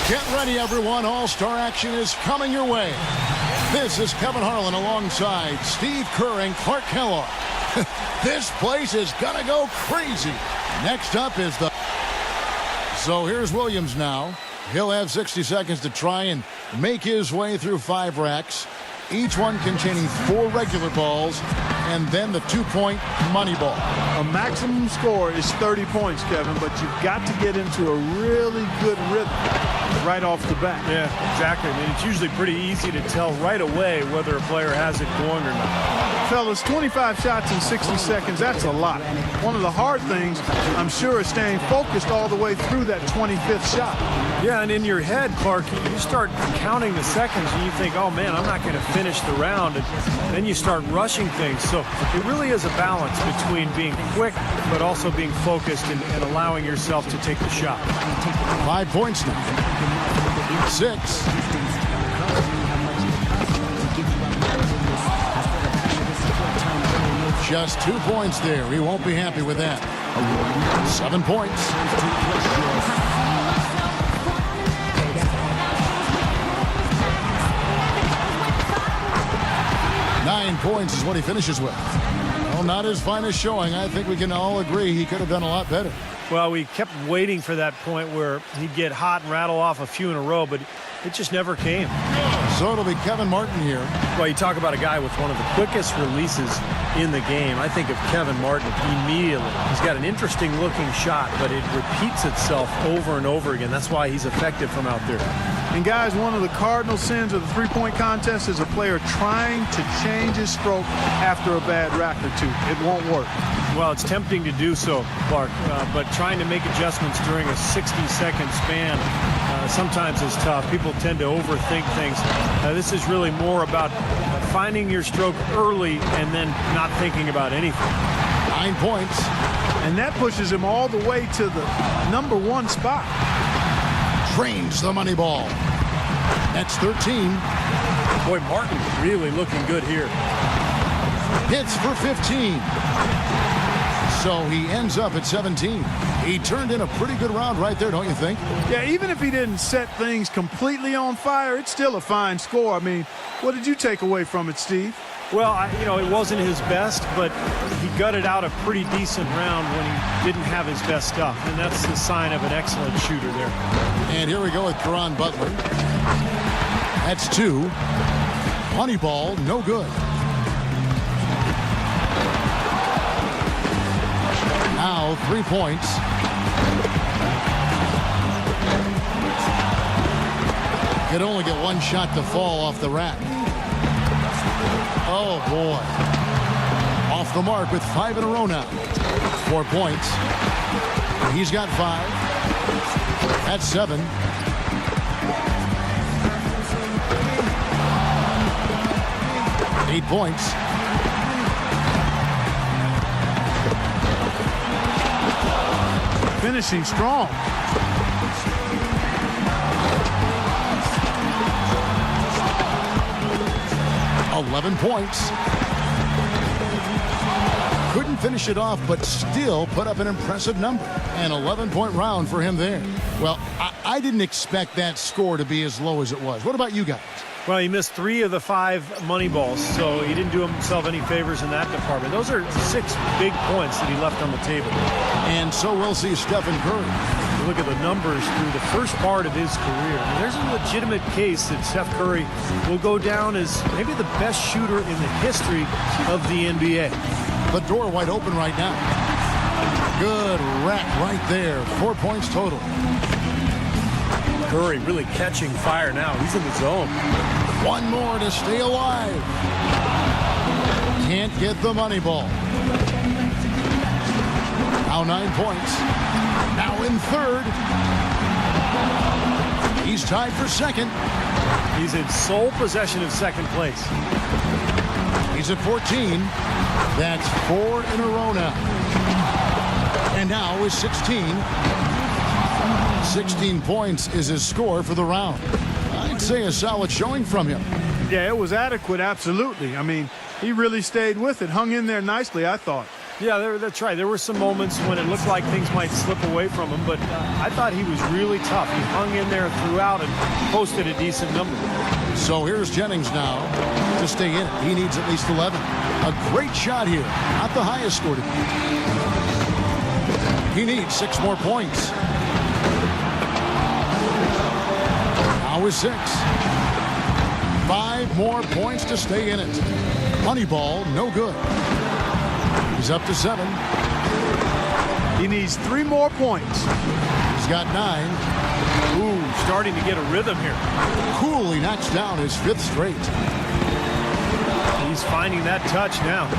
Get ready, everyone. All-star action is coming your way. This is Kevin Harlan alongside Steve Kerr and Clark Kellogg. This place is gonna go crazy. Next up is the... So here's Williams now. He'll have 60 seconds to try and make his way through 5 racks, each one containing 4 regular balls, and then the 2-point money ball. A maximum score is 30 points, Kevin, but you've got to get into a really good rhythm right off the bat. Yeah, exactly. I mean, it's usually pretty easy to tell right away whether a player has it going or not. Fellas, 25 shots in 60 seconds, that's a lot. One of the hard things, I'm sure, is staying focused all the way through that 25th shot. Yeah, and in your head, Clark, you start counting the seconds and you think, oh man, I'm not going to finish the round. And then you start rushing things. So it really is a balance between being quick but also being focused and allowing yourself to take the shot. 5 points now. 6. Just 2 points there. He won't be happy with that. 7 points. 9 points is what he finishes with. Well, not his finest showing. I think we can all agree he could have done a lot better. Well, we kept waiting for that point where he'd get hot and rattle off a few in a row, but it just never came. So it'll be Kevin Martin here. Well, you talk about a guy with one of the quickest releases in the game. I think of Kevin Martin immediately. He's got an interesting looking shot, but it repeats itself over and over again. That's why he's effective from out there. And guys, one of the cardinal sins of the three-point contest is a player trying to change his stroke after a bad rack or two. It won't work. Well, it's tempting to do so, Clark, but trying to make adjustments during a 60-second span sometimes is tough. People tend to overthink things. This is really more about finding your stroke early and then not thinking about anything. 9 points. And that pushes him all the way to the #1 spot. Trains the money ball. That's 13. Boy, Martin really looking good here. Hits for 15. So he ends up at 17. He turned in a pretty good round right there, don't you think? Yeah, even if he didn't set things completely on fire, it's still a fine score. I mean, what did you take away from it, Steve? Well, it wasn't his best, but he gutted out a pretty decent round when he didn't have his best stuff, and that's the sign of an excellent shooter there. And here we go with Geron Butler. That's 2. Money ball, no good. Now 3 points. Could only get 1 shot to fall off the rack. Oh boy. Off the mark with 5 in a row now. 4 points. He's got 5. That's 7. Eight points. Finishing strong. $11 points. Couldn't finish it off, but still put up an impressive number. An 11-point round for him there. Well, I didn't expect that score to be as low as it was. What about you guys? Well, he missed 3 of the 5 money balls, so he didn't do himself any favors in that department. Those are 6 big points that he left on the table. And so we'll see Stephen Curry. You look at the numbers through the first part of his career. And there's a legitimate case that Steph Curry will go down as maybe the best shooter in the history of the NBA. The door wide open right now. Good rack right there. 4 points total. Curry really catching fire now. He's in the zone. 1 more to stay alive. Can't get the money ball. Now 9 points. Now in 3rd. He's tied for 2nd. He's in sole possession of 2nd place. He's at 14. That's 4 in a row now. And now is 16. 16 points is his score for the round. I'd say a solid showing from him. Yeah, it was adequate, absolutely. I mean, he really stayed with it, hung in there nicely, I thought. Yeah, that's right. There were some moments when it looked like things might slip away from him, but I thought he was really tough. He hung in there throughout and posted a decent number. So here's Jennings now to stay in it. He needs at least 11. A great shot here. Not the highest score today. He needs 6 more points. Now with 6. 5 more points to stay in it. Money ball, no good. He's up to 7. He needs 3 more points. He's got 9. Ooh, starting to get a rhythm here. Coolly knocks down his 5th straight. He's finding that touch now.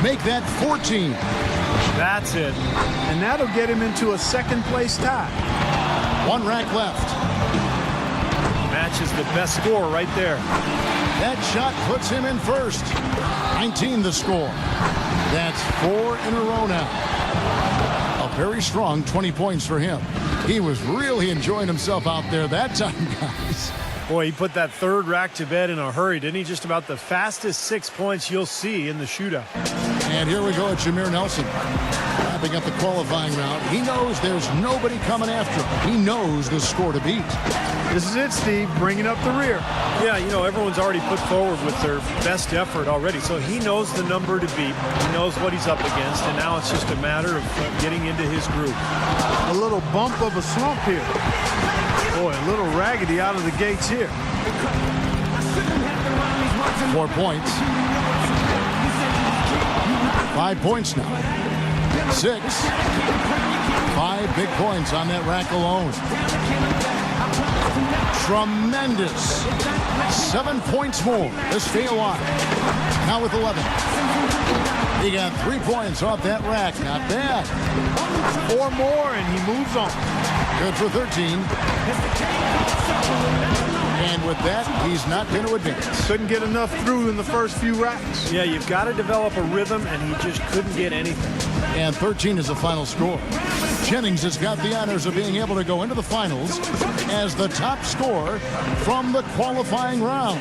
Make that 14. That's it. And that'll get him into a second-place tie. 1 rack left. Matches the best score right there. That shot puts him in first. 19 the score. That's 4 in a row now. A very strong 20 points for him. He was really enjoying himself out there that time, guys. Boy, he put that 3rd rack to bed in a hurry, didn't he? Just about the fastest 6 points you'll see in the shootout. And here we go at Jameer Nelson. Wrapping up the qualifying round. He knows there's nobody coming after him. He knows the score to beat. This is it, Steve, bringing up the rear. Yeah, you know, everyone's already put forward with their best effort already, so he knows the number to beat. He knows what he's up against, and now it's just a matter of getting into his groove. A little bump of a slump here. Boy, a little raggedy out of the gates here. 4 points. 5 points now. 6. 5 big points on that rack alone. Tremendous. 7 points more to stay alive. Now with 11. He got 3 points off that rack. Not bad. 4 more and he moves on. Good for 13. And with that, he's not going to advance. Couldn't get enough through in the first few racks. Yeah, you've got to develop a rhythm, and he just couldn't get anything. And 13 is the final score. Jennings has got the honors of being able to go into the finals as the top scorer from the qualifying round.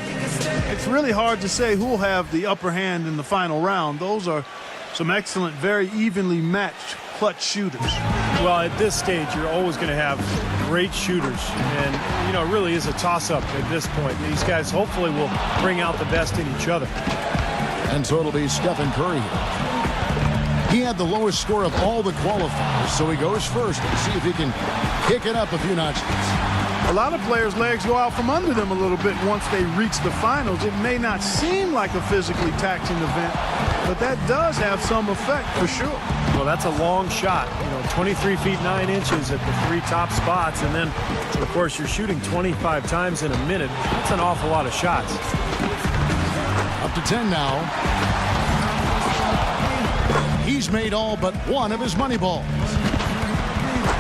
It's really hard to say who will have the upper hand in the final round. Those are some excellent, very evenly matched clutch shooters. Well, at this stage, you're always going to have great shooters. And, you know, it really is a toss-up at this point. These guys hopefully will bring out the best in each other. And so it'll be Stephen Curry here. He had the lowest score of all the qualifiers, so he goes first and see if he can kick it up a few notches. A lot of players' legs go out from under them a little bit once they reach the finals. It may not seem like a physically taxing event, but that does have some effect for sure. Well, that's a long shot. You know, 23 feet 9 inches at the 3 top spots, and then, of course, you're shooting 25 times in a minute. That's an awful lot of shots. Up to 10 now. He's made all but one of his money balls.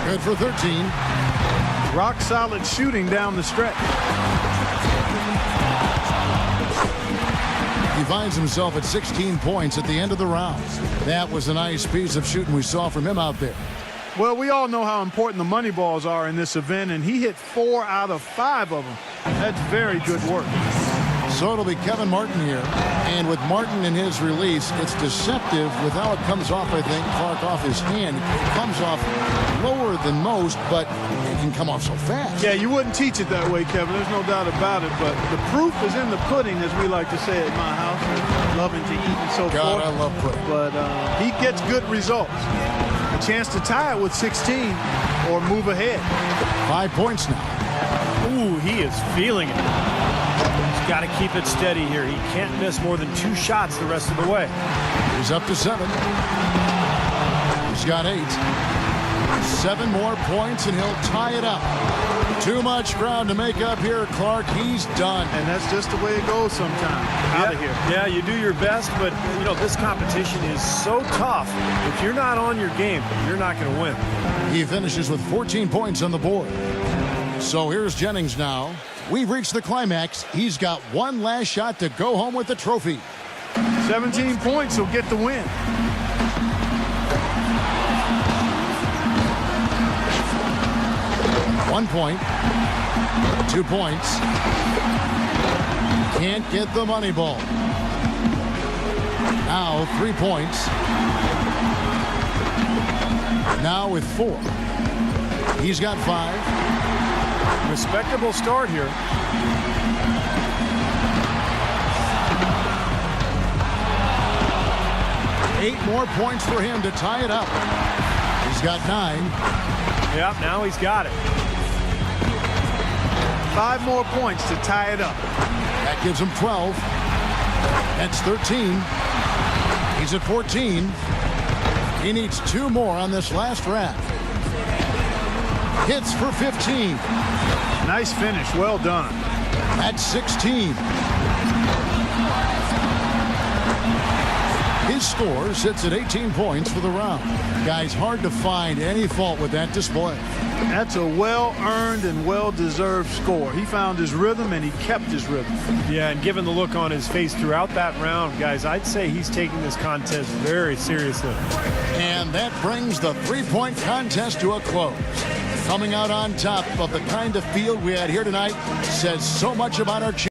Good for 13. Rock solid shooting down the stretch. He finds himself at 16 points at the end of the round. That was a nice piece of shooting we saw from him out there. Well, we all know how important the money balls are in this event, and he hit 4 out of 5 of them. That's very good work. So it'll be Kevin Martin here. And with Martin in his release, it's deceptive with how it comes off, I think, Clark, off his hand. It comes off lower than most, but it can come off so fast. Yeah, you wouldn't teach it that way, Kevin. There's no doubt about it. But the proof is in the pudding, as we like to say at my house. Loving to eat and so God, forth. I love pudding. But he gets good results. A chance to tie it with 16 or move ahead. 5 points now. Ooh, he is feeling it. He's got to keep it steady here. He can't miss more than 2 shots the rest of the way. He's up to 7. He's got 8. 7 more points, and he'll tie it up. Too much ground to make up here, Clark. He's done. And that's just the way it goes sometimes. Out of here. Yeah, you do your best, but, you know, this competition is so tough. If you're not on your game, you're not going to win. He finishes with 14 points on the board. So here's Jennings now. We've reached the climax. He's got one last shot to go home with the trophy. 17 points will get the win. One point. 2 points. Can't get the money ball. Now 3 points. Now with 4. He's got 5. Respectable start here. Eight more points for him to tie it up. He's got 9. Yep, now he's got it. 5 more points to tie it up. That gives him 12. That's 13. He's at 14. He needs 2 more on this last rack. Hits for 15. Nice finish. Well done. That's 16. His score sits at 18 points for the round. Guys, hard to find any fault with that display. That's a well-earned and well-deserved score. He found his rhythm, and he kept his rhythm. Yeah, and given the look on his face throughout that round, guys, I'd say he's taking this contest very seriously. And that brings the three-point contest to a close. Coming out on top of the kind of field we had here tonight says so much about our